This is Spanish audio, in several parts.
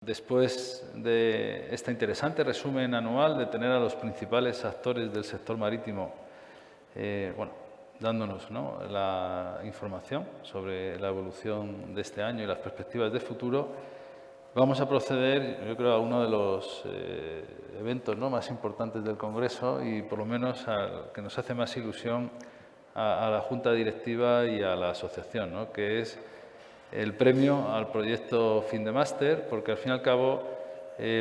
Después de este interesante resumen anual, de tener a los principales actores del sector marítimo dándonos la información sobre la evolución de este año y las perspectivas de futuro, vamos a proceder, yo creo, a uno de los eventos más importantes del Congreso y por lo menos al que nos hace más ilusión a la Junta Directiva y a la asociación, que es el premio al proyecto Fin de Máster, porque al fin y al cabo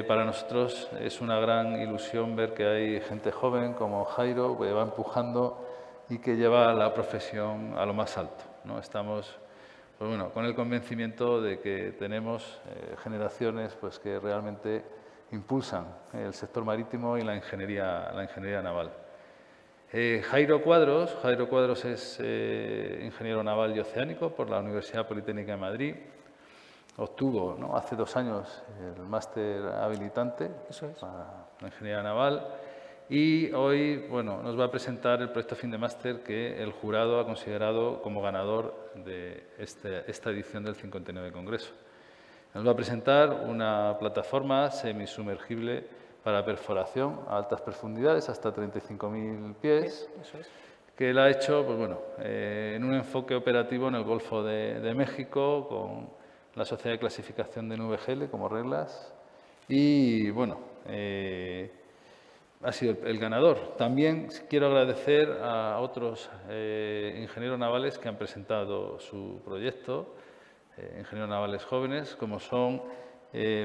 para nosotros es una gran ilusión ver que hay gente joven como Jairo que va empujando y que lleva la profesión a lo más alto, Estamos con el convencimiento de que tenemos generaciones que realmente impulsan el sector marítimo y la ingeniería naval. Jairo Cuadros es ingeniero naval y oceánico por la Universidad Politécnica de Madrid. Obtuvo hace 2 años el máster habilitante para la ingeniería naval y hoy nos va a presentar el proyecto Fin de Máster que el jurado ha considerado como ganador de esta edición del 59 Congreso. Nos va a presentar una plataforma semisumergible para perforación a altas profundidades, hasta 35.000 pies, que la ha hecho en un enfoque operativo en el Golfo de México, con la Sociedad de Clasificación de NVGL como reglas, y ha sido el ganador. También quiero agradecer a otros ingenieros navales que han presentado su proyecto, ingenieros navales jóvenes, como son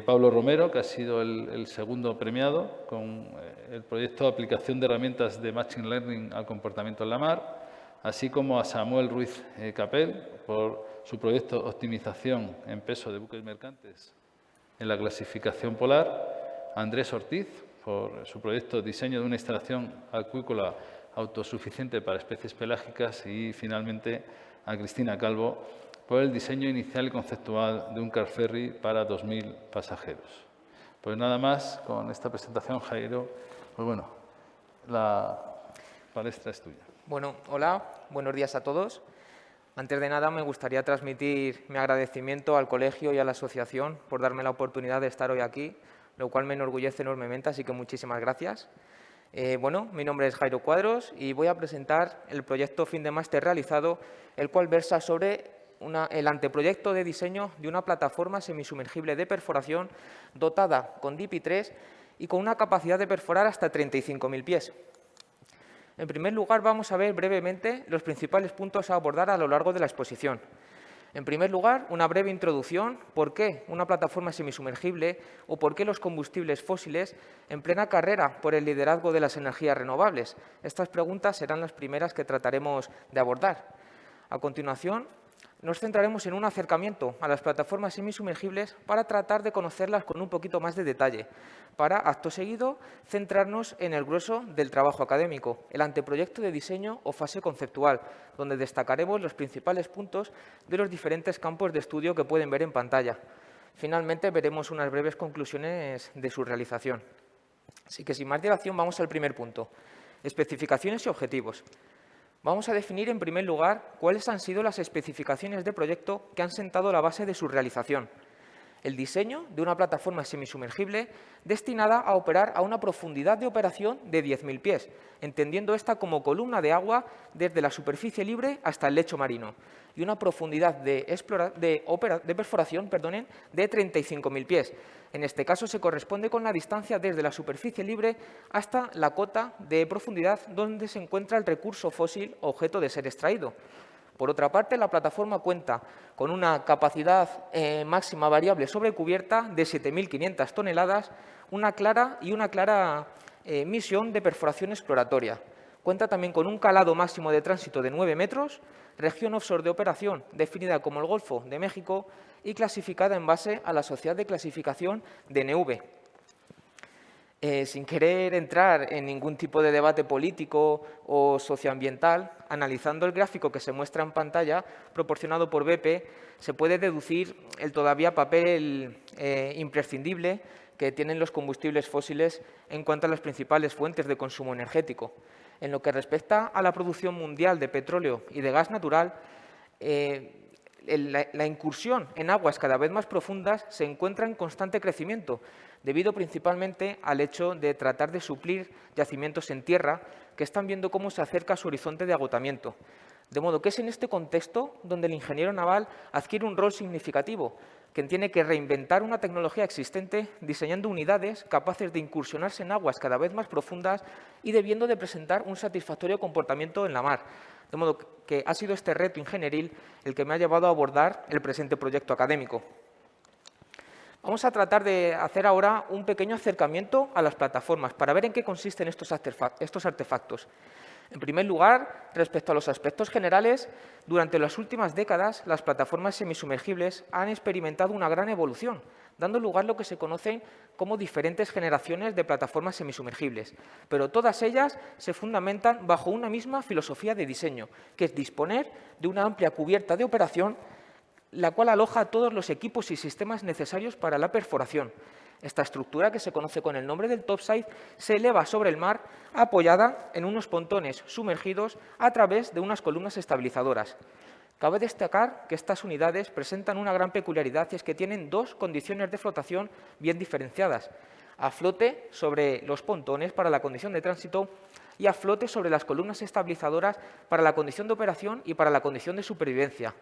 Pablo Romero, que ha sido el segundo premiado con el proyecto de aplicación de herramientas de Machine Learning al comportamiento en la mar, así como a Samuel Ruiz Capel por su proyecto Optimización en peso de buques mercantes en la clasificación polar, a Andrés Ortiz por su proyecto Diseño de una instalación acuícola autosuficiente para especies pelágicas y, finalmente, a Cristina Calvo por el diseño inicial y conceptual de un car ferry para 2.000 pasajeros. Pues nada más, con esta presentación, Jairo, la palestra es tuya. Bueno, hola, buenos días a todos. Antes de nada, me gustaría transmitir mi agradecimiento al colegio y a la asociación por darme la oportunidad de estar hoy aquí, lo cual me enorgullece enormemente, así que muchísimas gracias. Mi nombre es Jairo Cuadros y voy a presentar el proyecto Fin de Máster realizado, el cual versa sobre el anteproyecto de diseño de una plataforma semisumergible de perforación dotada con DP3 y con una capacidad de perforar hasta 35.000 pies. En primer lugar, vamos a ver brevemente los principales puntos a abordar a lo largo de la exposición. En primer lugar, una breve introducción, por qué una plataforma semisumergible o por qué los combustibles fósiles en plena carrera por el liderazgo de las energías renovables. Estas preguntas serán las primeras que trataremos de abordar. A continuación, nos centraremos en un acercamiento a las plataformas semisumergibles para tratar de conocerlas con un poquito más de detalle, para, acto seguido, centrarnos en el grueso del trabajo académico, el anteproyecto de diseño o fase conceptual, donde destacaremos los principales puntos de los diferentes campos de estudio que pueden ver en pantalla. Finalmente, veremos unas breves conclusiones de su realización. Así que, sin más dilación, vamos al primer punto: especificaciones y objetivos. Vamos a definir, en primer lugar, cuáles han sido las especificaciones de proyecto que han sentado la base de su realización. El diseño de una plataforma semisumergible destinada a operar a una profundidad de operación de 10.000 pies, entendiendo esta como columna de agua desde la superficie libre hasta el lecho marino, y una profundidad de perforación de 35.000 pies. En este caso se corresponde con la distancia desde la superficie libre hasta la cota de profundidad donde se encuentra el recurso fósil objeto de ser extraído. Por otra parte, la plataforma cuenta con una capacidad máxima variable sobre cubierta de 7.500 toneladas, una clara misión de perforación exploratoria. Cuenta también con un calado máximo de tránsito de 9 metros, región offshore de operación definida como el Golfo de México y clasificada en base a la Sociedad de Clasificación DNV. Sin querer entrar en ningún tipo de debate político o socioambiental, analizando el gráfico que se muestra en pantalla, proporcionado por BP, se puede deducir el todavía papel imprescindible que tienen los combustibles fósiles en cuanto a las principales fuentes de consumo energético. En lo que respecta a la producción mundial de petróleo y de gas natural, la incursión en aguas cada vez más profundas se encuentra en constante crecimiento, debido principalmente al hecho de tratar de suplir yacimientos en tierra que están viendo cómo se acerca a su horizonte de agotamiento. De modo que es en este contexto donde el ingeniero naval adquiere un rol significativo, que tiene que reinventar una tecnología existente diseñando unidades capaces de incursionarse en aguas cada vez más profundas y debiendo de presentar un satisfactorio comportamiento en la mar. De modo que ha sido este reto ingenieril el que me ha llevado a abordar el presente proyecto académico. Vamos a tratar de hacer ahora un pequeño acercamiento a las plataformas para ver en qué consisten estos artefactos. En primer lugar, respecto a los aspectos generales, durante las últimas décadas las plataformas semisumergibles han experimentado una gran evolución, dando lugar a lo que se conocen como diferentes generaciones de plataformas semisumergibles, pero todas ellas se fundamentan bajo una misma filosofía de diseño, que es disponer de una amplia cubierta de operación, la cual aloja todos los equipos y sistemas necesarios para la perforación. Esta estructura, que se conoce con el nombre del topside, se eleva sobre el mar apoyada en unos pontones sumergidos a través de unas columnas estabilizadoras. Cabe destacar que estas unidades presentan una gran peculiaridad y es que tienen dos condiciones de flotación bien diferenciadas: a flote sobre los pontones para la condición de tránsito y a flote sobre las columnas estabilizadoras para la condición de operación y para la condición de supervivencia.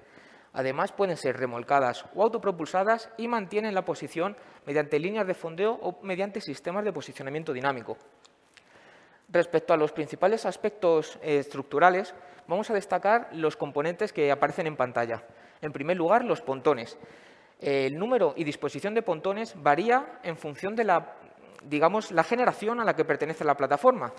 Además, pueden ser remolcadas o autopropulsadas y mantienen la posición mediante líneas de fondeo o mediante sistemas de posicionamiento dinámico. Respecto a los principales aspectos estructurales, vamos a destacar los componentes que aparecen en pantalla. En primer lugar, los pontones. El número y disposición de pontones varía en función de la generación a la que pertenece la plataforma.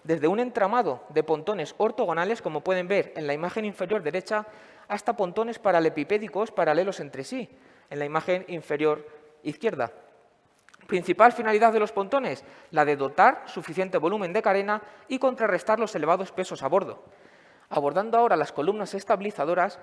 Desde un entramado de pontones ortogonales, como pueden ver en la imagen inferior derecha, hasta pontones paralepipédicos paralelos entre sí, en la imagen inferior izquierda. Principal finalidad de los pontones: la de dotar suficiente volumen de carena y contrarrestar los elevados pesos a bordo. Abordando ahora las columnas estabilizadoras,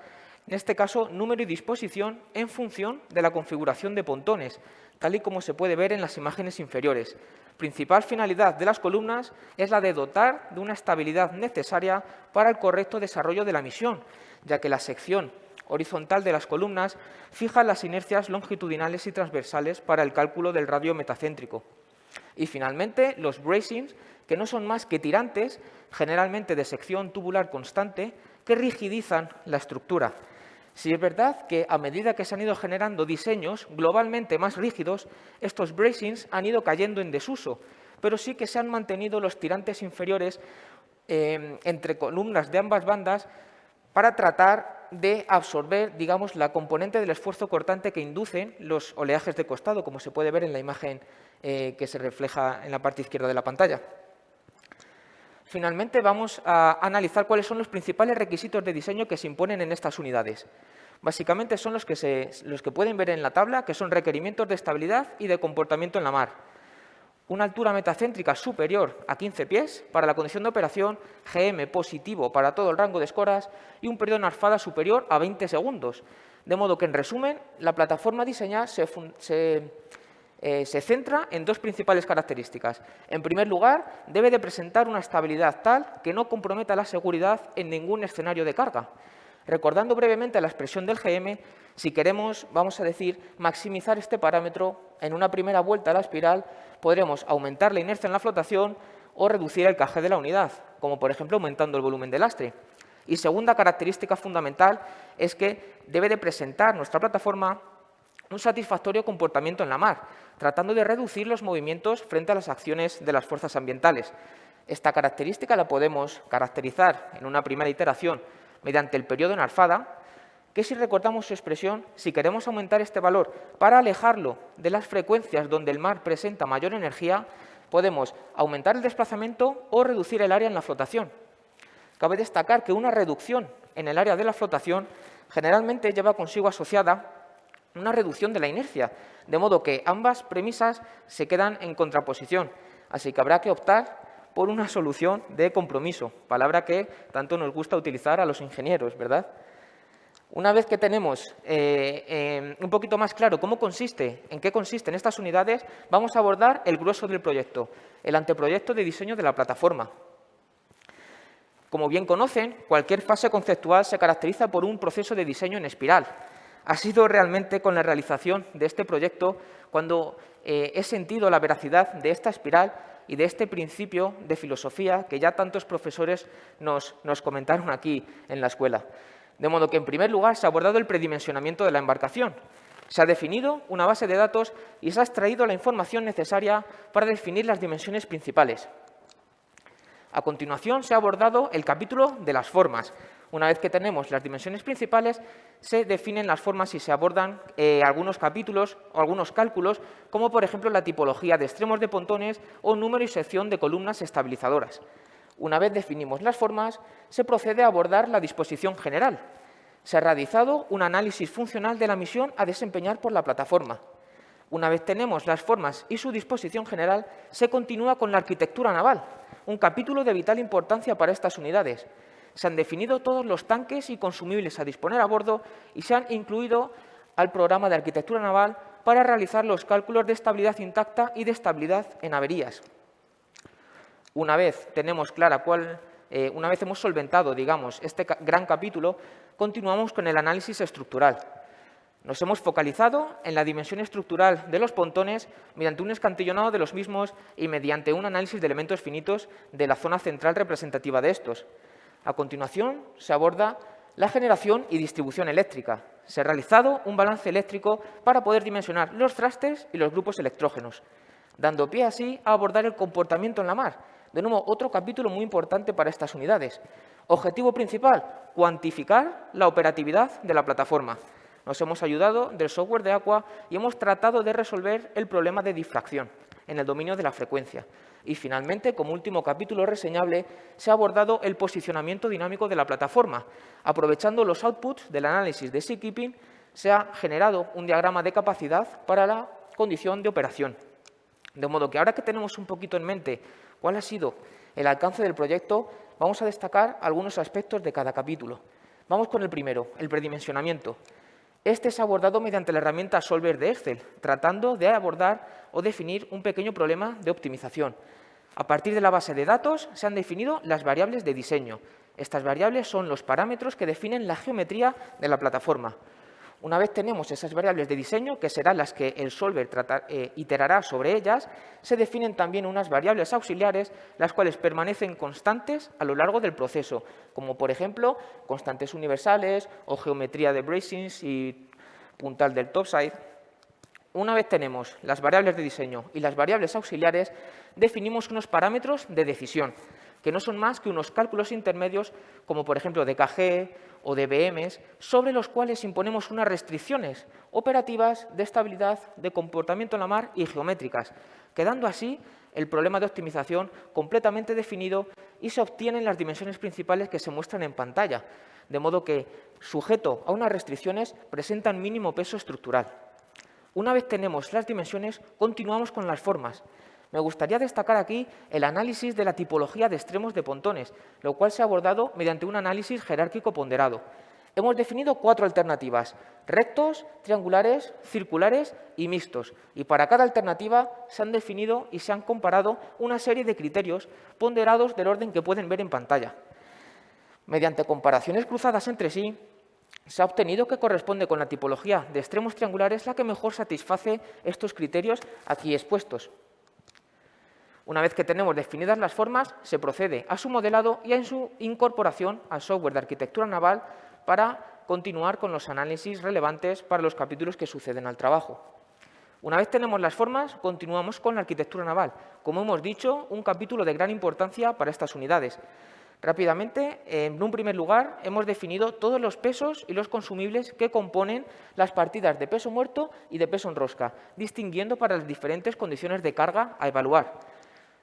en este caso número y disposición en función de la configuración de pontones, tal y como se puede ver en las imágenes inferiores. Principal finalidad de las columnas es la de dotar de una estabilidad necesaria para el correcto desarrollo de la misión, ya que la sección horizontal de las columnas fija las inercias longitudinales y transversales para el cálculo del radio metacéntrico. Y finalmente, los bracings, que no son más que tirantes, generalmente de sección tubular constante, que rigidizan la estructura. Sí es verdad que a medida que se han ido generando diseños globalmente más rígidos, estos bracings han ido cayendo en desuso, pero sí que se han mantenido los tirantes inferiores entre columnas de ambas bandas para tratar de absorber, digamos, la componente del esfuerzo cortante que inducen los oleajes de costado, como se puede ver en la imagen que se refleja en la parte izquierda de la pantalla. Finalmente, vamos a analizar cuáles son los principales requisitos de diseño que se imponen en estas unidades. Básicamente son los que pueden ver en la tabla, que son requerimientos de estabilidad y de comportamiento en la mar. Una altura metacéntrica superior a 15 pies para la condición de operación, GM positivo para todo el rango de escoras y un periodo de narfada superior a 20 segundos. De modo que, en resumen, la plataforma diseñada se centra en dos principales características. En primer lugar, debe de presentar una estabilidad tal que no comprometa la seguridad en ningún escenario de carga. Recordando brevemente la expresión del GM, si queremos, vamos a decir, maximizar este parámetro, en una primera vuelta a la espiral podremos aumentar la inercia en la flotación o reducir el KG de la unidad, como por ejemplo aumentando el volumen de lastre. Y segunda característica fundamental es que debe de presentar nuestra plataforma un satisfactorio comportamiento en la mar, tratando de reducir los movimientos frente a las acciones de las fuerzas ambientales. Esta característica la podemos caracterizar en una primera iteración mediante el periodo de narfada, que, si recordamos su expresión, si queremos aumentar este valor para alejarlo de las frecuencias donde el mar presenta mayor energía, podemos aumentar el desplazamiento o reducir el área en la flotación. Cabe destacar que una reducción en el área de la flotación generalmente lleva consigo asociada una reducción de la inercia, de modo que ambas premisas se quedan en contraposición. Así que habrá que optar por una solución de compromiso, palabra que tanto nos gusta utilizar a los ingenieros, ¿verdad? Una vez que tenemos un poquito más claro en qué consisten estas unidades, vamos a abordar el grueso del proyecto, el anteproyecto de diseño de la plataforma. Como bien conocen, cualquier fase conceptual se caracteriza por un proceso de diseño en espiral. Ha sido realmente con la realización de este proyecto cuando he sentido la veracidad de esta espiral y de este principio de filosofía que ya tantos profesores nos comentaron aquí en la escuela. De modo que, en primer lugar, se ha abordado el predimensionamiento de la embarcación. Se ha definido una base de datos y se ha extraído la información necesaria para definir las dimensiones principales. A continuación, se ha abordado el capítulo de las formas. Una vez que tenemos las dimensiones principales, se definen las formas y se abordan algunos capítulos o algunos cálculos, como por ejemplo la tipología de extremos de pontones o número y sección de columnas estabilizadoras. Una vez definimos las formas, se procede a abordar la disposición general. Se ha realizado un análisis funcional de la misión a desempeñar por la plataforma. Una vez tenemos las formas y su disposición general, se continúa con la arquitectura naval, un capítulo de vital importancia para estas unidades. Se han definido todos los tanques y consumibles a disponer a bordo y se han incluido al programa de arquitectura naval para realizar los cálculos de estabilidad intacta y de estabilidad en averías. Una vez tenemos clara una vez hemos solventado, digamos, este gran capítulo, continuamos con el análisis estructural. Nos hemos focalizado en la dimensión estructural de los pontones mediante un escantillonado de los mismos y mediante un análisis de elementos finitos de la zona central representativa de estos. A continuación, se aborda la generación y distribución eléctrica. Se ha realizado un balance eléctrico para poder dimensionar los trastes y los grupos electrógenos, dando pie así a abordar el comportamiento en la mar. De nuevo, otro capítulo muy importante para estas unidades. Objetivo principal, cuantificar la operatividad de la plataforma. Nos hemos ayudado del software de Aqua y hemos tratado de resolver el problema de difracción en el dominio de la frecuencia. Y finalmente, como último capítulo reseñable, se ha abordado el posicionamiento dinámico de la plataforma. Aprovechando los outputs del análisis de Seakeeping, se ha generado un diagrama de capacidad para la condición de operación. De modo que ahora que tenemos un poquito en mente cuál ha sido el alcance del proyecto, vamos a destacar algunos aspectos de cada capítulo. Vamos con el primero, el predimensionamiento. Este se ha abordado mediante la herramienta Solver de Excel, tratando de abordar o definir un pequeño problema de optimización. A partir de la base de datos se han definido las variables de diseño. Estas variables son los parámetros que definen la geometría de la plataforma. Una vez tenemos esas variables de diseño, que serán las que el solver iterará sobre ellas, se definen también unas variables auxiliares, las cuales permanecen constantes a lo largo del proceso, como por ejemplo constantes universales o geometría de bracings y puntal del topside. Una vez tenemos las variables de diseño y las variables auxiliares, definimos unos parámetros de decisión, que no son más que unos cálculos intermedios, como por ejemplo de KG o de BMs, sobre los cuales imponemos unas restricciones operativas de estabilidad, de comportamiento en la mar y geométricas, quedando así el problema de optimización completamente definido y se obtienen las dimensiones principales que se muestran en pantalla, de modo que, sujeto a unas restricciones, presentan mínimo peso estructural. Una vez tenemos las dimensiones, continuamos con las formas. Me gustaría destacar aquí el análisis de la tipología de extremos de pontones, lo cual se ha abordado mediante un análisis jerárquico ponderado. Hemos definido 4 alternativas: rectos, triangulares, circulares y mixtos. Y para cada alternativa se han definido y se han comparado una serie de criterios ponderados del orden que pueden ver en pantalla. Mediante comparaciones cruzadas entre sí, se ha obtenido que corresponde con la tipología de extremos triangulares la que mejor satisface estos criterios aquí expuestos. Una vez que tenemos definidas las formas, se procede a su modelado y a su incorporación al software de arquitectura naval para continuar con los análisis relevantes para los capítulos que suceden al trabajo. Una vez tenemos las formas, continuamos con la arquitectura naval. Como hemos dicho, un capítulo de gran importancia para estas unidades. Rápidamente, en un primer lugar, hemos definido todos los pesos y los consumibles que componen las partidas de peso muerto y de peso en rosca, distinguiendo para las diferentes condiciones de carga a evaluar.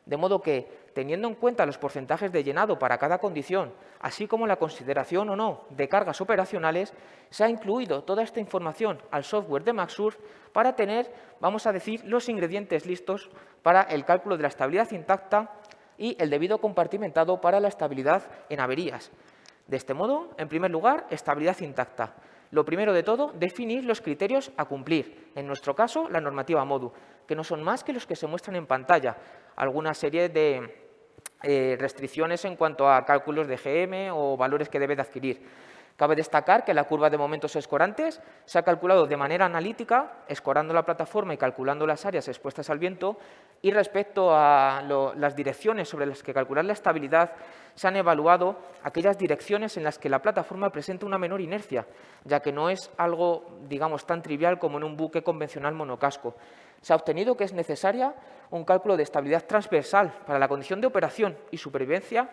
De modo que, teniendo en cuenta los porcentajes de llenado para cada condición, así como la consideración o no de cargas operacionales, se ha incluido toda esta información al software de MaxSurf para tener, vamos a decir, los ingredientes listos para el cálculo de la estabilidad intacta y el debido compartimentado para la estabilidad en averías. De este modo, en primer lugar, estabilidad intacta. Lo primero de todo, definir los criterios a cumplir, en nuestro caso, la normativa MODU, que no son más que los que se muestran en pantalla, alguna serie de restricciones en cuanto a cálculos de GM o valores que debe de adquirir. Cabe destacar que la curva de momentos escorantes se ha calculado de manera analítica, escorando la plataforma y calculando las áreas expuestas al viento, y respecto a las direcciones sobre las que calcular la estabilidad, se han evaluado aquellas direcciones en las que la plataforma presenta una menor inercia, ya que no es algo, digamos, tan trivial como en un buque convencional monocasco. Se ha obtenido que es necesaria un cálculo de estabilidad transversal para la condición de operación y supervivencia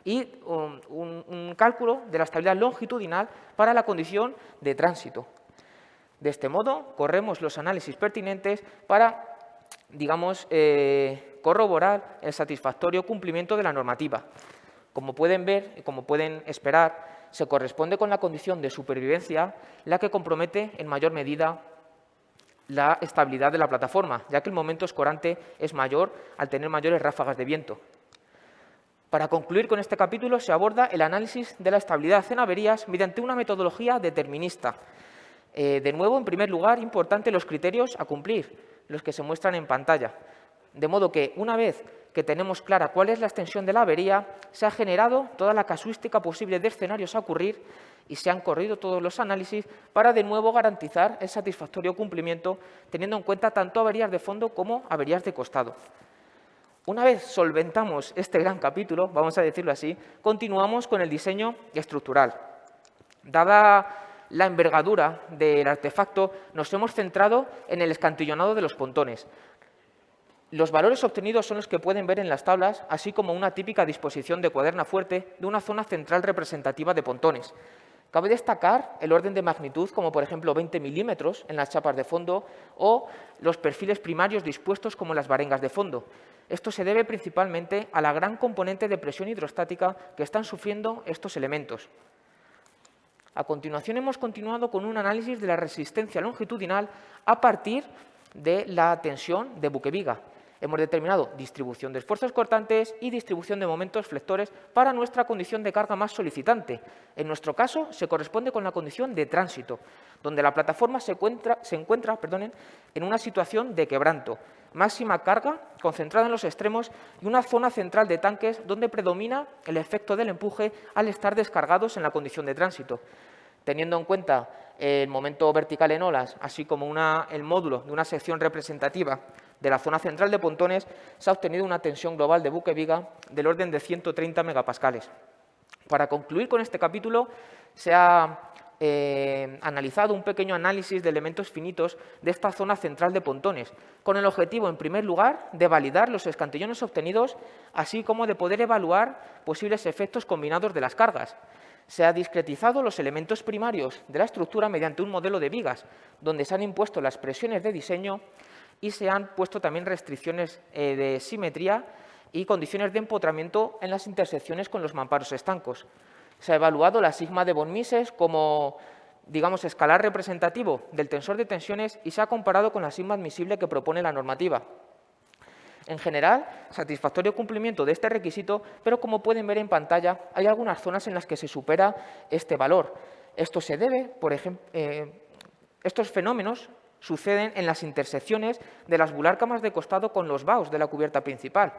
y un cálculo de la estabilidad longitudinal para la condición de tránsito. De este modo, corremos los análisis pertinentes para, digamos, corroborar el satisfactorio cumplimiento de la normativa. Como pueden ver y como pueden esperar, se corresponde con la condición de supervivencia la que compromete en mayor medida la estabilidad de la plataforma, ya que el momento escorante es mayor al tener mayores ráfagas de viento. Para concluir con este capítulo, se aborda el análisis de la estabilidad en averías mediante una metodología determinista. De nuevo, en primer lugar, importante los criterios a cumplir, los que se muestran en pantalla. De modo que, una vez que tenemos clara cuál es la extensión de la avería, se ha generado toda la casuística posible de escenarios a ocurrir y se han corrido todos los análisis para, de nuevo, garantizar el satisfactorio cumplimiento, teniendo en cuenta tanto averías de fondo como averías de costado. Una vez solventamos este gran capítulo, vamos a decirlo así, continuamos con el diseño estructural. Dada la envergadura del artefacto, nos hemos centrado en el escantillonado de los pontones. Los valores obtenidos son los que pueden ver en las tablas, así como una típica disposición de cuaderna fuerte de una zona central representativa de pontones. Cabe destacar el orden de magnitud, como por ejemplo 20 milímetros en las chapas de fondo o los perfiles primarios dispuestos como las varengas de fondo. Esto se debe principalmente a la gran componente de presión hidrostática que están sufriendo estos elementos. A continuación hemos continuado con un análisis de la resistencia longitudinal a partir de la tensión de buque-viga. Hemos determinado distribución de esfuerzos cortantes y distribución de momentos flectores para nuestra condición de carga más solicitante. En nuestro caso, se corresponde con la condición de tránsito, donde la plataforma se encuentra en una situación de quebranto, máxima carga concentrada en los extremos y una zona central de tanques donde predomina el efecto del empuje al estar descargados en la condición de tránsito. Teniendo en cuenta el momento vertical en olas, así como el módulo de una sección representativa de la zona central de pontones, se ha obtenido una tensión global de buque-viga del orden de 130 megapascales. Para concluir con este capítulo, se ha analizado un pequeño análisis de elementos finitos de esta zona central de pontones, con el objetivo, en primer lugar, de validar los escantillones obtenidos, así como de poder evaluar posibles efectos combinados de las cargas. Se han discretizado los elementos primarios de la estructura mediante un modelo de vigas, donde se han impuesto las presiones de diseño y se han puesto también restricciones de simetría y condiciones de empotramiento en las intersecciones con los mamparos estancos. Se ha evaluado la sigma de von Mises como, digamos, escalar representativo del tensor de tensiones y se ha comparado con la sigma admisible que propone la normativa. En general, satisfactorio cumplimiento de este requisito, pero como pueden ver en pantalla, hay algunas zonas en las que se supera este valor. Esto se debe, por ejemplo, estos fenómenos suceden en las intersecciones de las bulárcamas de costado con los baos de la cubierta principal.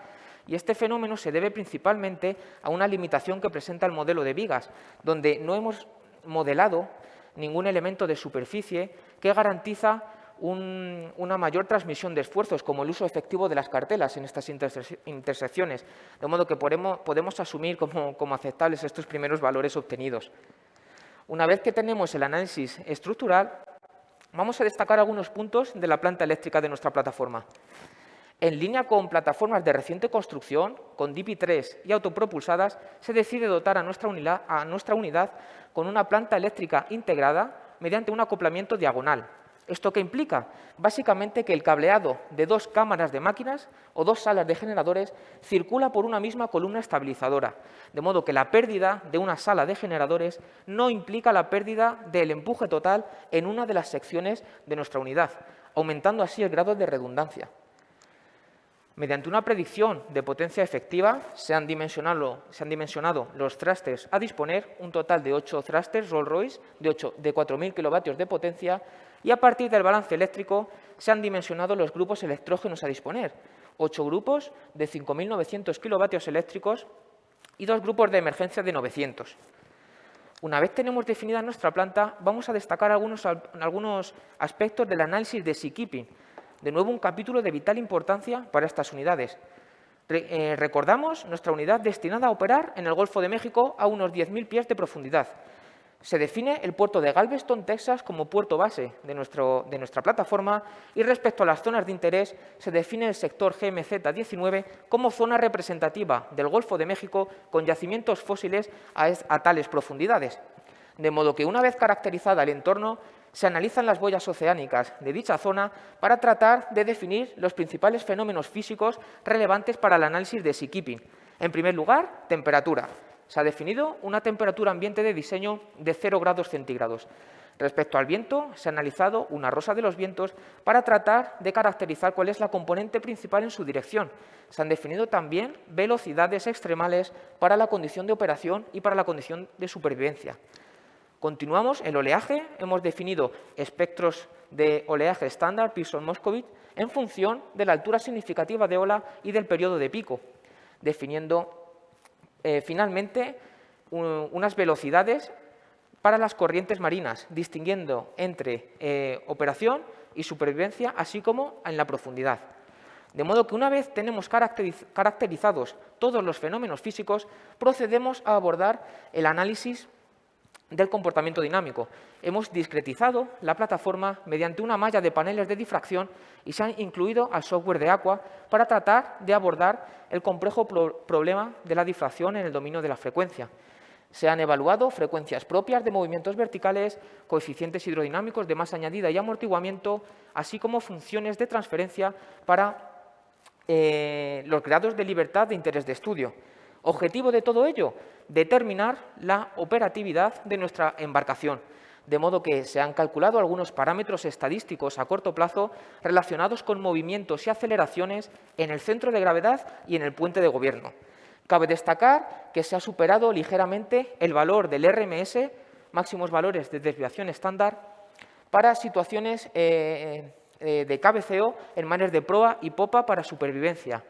Y este fenómeno se debe principalmente a una limitación que presenta el modelo de vigas, donde no hemos modelado ningún elemento de superficie que garantiza una mayor transmisión de esfuerzos, como el uso efectivo de las cartelas en estas intersecciones, de modo que podemos asumir como aceptables estos primeros valores obtenidos. Una vez que tenemos el análisis estructural, vamos a destacar algunos puntos de la planta eléctrica de nuestra plataforma. En línea con plataformas de reciente construcción, con DP3 y autopropulsadas, se decide dotar a nuestra unidad con una planta eléctrica integrada mediante un acoplamiento diagonal. ¿Esto qué implica? Básicamente que el cableado de dos cámaras de máquinas o dos salas de generadores circula por una misma columna estabilizadora, de modo que la pérdida de una sala de generadores no implica la pérdida del empuje total en una de las secciones de nuestra unidad, aumentando así el grado de redundancia. Mediante una predicción de potencia efectiva, se han dimensionado los thrusters a disponer, un total de 8 thrusters Rolls-Royce de 4.000 kilovatios de potencia, y a partir del balance eléctrico se han dimensionado los grupos electrógenos a disponer, 8 grupos de 5.900 kilovatios eléctricos y 2 grupos de emergencia de 900. Una vez tenemos definida nuestra planta, vamos a destacar algunos aspectos del análisis de Seakeeping. De nuevo, un capítulo de vital importancia para estas unidades. Recordamos nuestra unidad destinada a operar en el Golfo de México a unos 10.000 pies de profundidad. Se define el puerto de Galveston, Texas, como puerto base de nuestra plataforma y respecto a las zonas de interés se define el sector GMZ-19 como zona representativa del Golfo de México con yacimientos fósiles a tales profundidades. De modo que una vez caracterizada el entorno, se analizan las boyas oceánicas de dicha zona para tratar de definir los principales fenómenos físicos relevantes para el análisis de Seakeeping. En primer lugar, temperatura. Se ha definido una temperatura ambiente de diseño de 0 grados centígrados. Respecto al viento, se ha analizado una rosa de los vientos para tratar de caracterizar cuál es la componente principal en su dirección. Se han definido también velocidades extremales para la condición de operación y para la condición de supervivencia. Continuamos, el oleaje. Hemos definido espectros de oleaje estándar, Pearson-Moscovitch, en función de la altura significativa de ola y del periodo de pico, definiendo finalmente unas velocidades para las corrientes marinas, distinguiendo entre operación y supervivencia, así como en la profundidad. De modo que una vez tenemos caracterizados todos los fenómenos físicos, procedemos a abordar el análisis del comportamiento dinámico. Hemos discretizado la plataforma mediante una malla de paneles de difracción y se ha incluido al software de Aqua para tratar de abordar el complejo problema de la difracción en el dominio de la frecuencia. Se han evaluado frecuencias propias de movimientos verticales, coeficientes hidrodinámicos de masa añadida y amortiguamiento, así como funciones de transferencia para los grados de libertad de interés de estudio. Objetivo de todo ello, determinar la operatividad de nuestra embarcación, de modo que se han calculado algunos parámetros estadísticos a corto plazo relacionados con movimientos y aceleraciones en el centro de gravedad y en el puente de gobierno. Cabe destacar que se ha superado ligeramente el valor del RMS, máximos valores de desviación estándar, para situaciones de cabeceo en mares de proa y popa para supervivencia.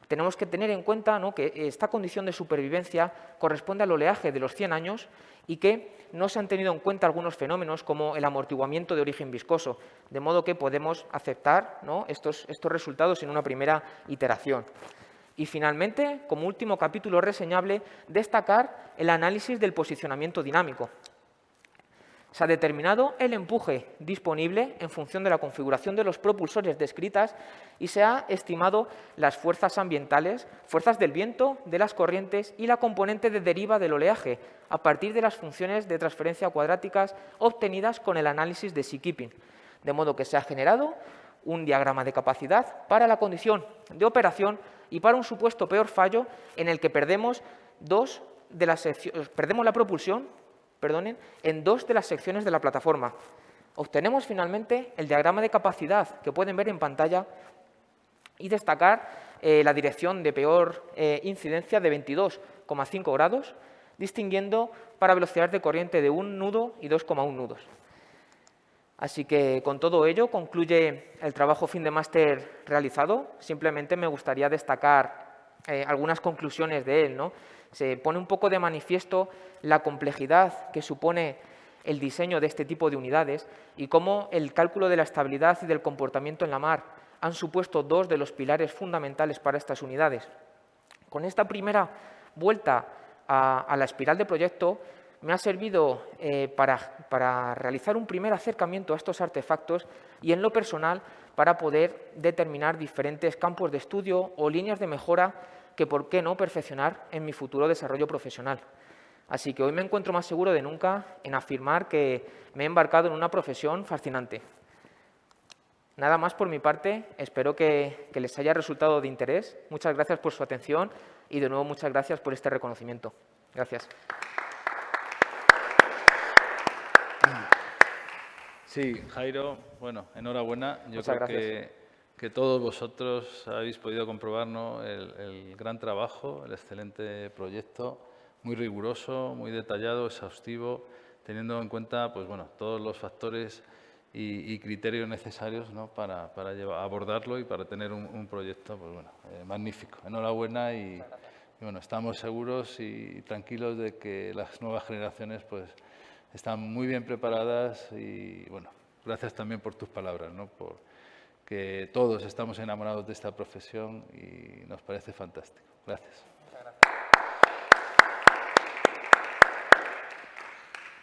Tenemos que tener en cuenta, ¿no?, que esta condición de supervivencia corresponde al oleaje de los 100 años y que no se han tenido en cuenta algunos fenómenos como el amortiguamiento de origen viscoso, de modo que podemos aceptar, ¿no?, estos resultados en una primera iteración. Y finalmente, como último capítulo reseñable, destacar el análisis del posicionamiento dinámico. Se ha determinado el empuje disponible en función de la configuración de los propulsores descritas y se ha estimado las fuerzas ambientales, fuerzas del viento, de las corrientes y la componente de deriva del oleaje a partir de las funciones de transferencia cuadráticas obtenidas con el análisis de Seakeeping. De modo que se ha generado un diagrama de capacidad para la condición de operación y para un supuesto peor fallo en el que perdemos la propulsión en 2 de las secciones de la plataforma. Obtenemos finalmente el diagrama de capacidad que pueden ver en pantalla y destacar la dirección de peor incidencia de 22,5 grados, distinguiendo para velocidades de corriente de 1 nudo y 2,1 nudos. Así que con todo ello concluye el trabajo fin de máster realizado. Simplemente me gustaría destacar algunas conclusiones de él, ¿no? Se pone un poco de manifiesto la complejidad que supone el diseño de este tipo de unidades y cómo el cálculo de la estabilidad y del comportamiento en la mar han supuesto 2 de los pilares fundamentales para estas unidades. Con esta primera vuelta a la espiral de proyecto me ha servido para realizar un primer acercamiento a estos artefactos y, en lo personal, para poder determinar diferentes campos de estudio o líneas de mejora que, por qué no, perfeccionar en mi futuro desarrollo profesional. Así que hoy me encuentro más seguro de nunca en afirmar que me he embarcado en una profesión fascinante. Nada más por mi parte, espero que les haya resultado de interés. Muchas gracias por su atención y, de nuevo, muchas gracias por este reconocimiento. Gracias. Sí, Jairo, bueno, enhorabuena. Yo Muchas creo gracias. que todos vosotros habéis podido comprobar, ¿no?, el gran trabajo, el excelente proyecto, muy riguroso, muy detallado, exhaustivo, teniendo en cuenta, pues bueno, todos los factores y criterios necesarios, ¿no?, para abordarlo y para tener un proyecto, pues bueno, magnífico. Enhorabuena y bueno, estamos seguros y tranquilos de que las nuevas generaciones pues, están muy bien preparadas y bueno, gracias también por tus palabras, ¿no? Por que todos estamos enamorados de esta profesión y nos parece fantástico. Gracias.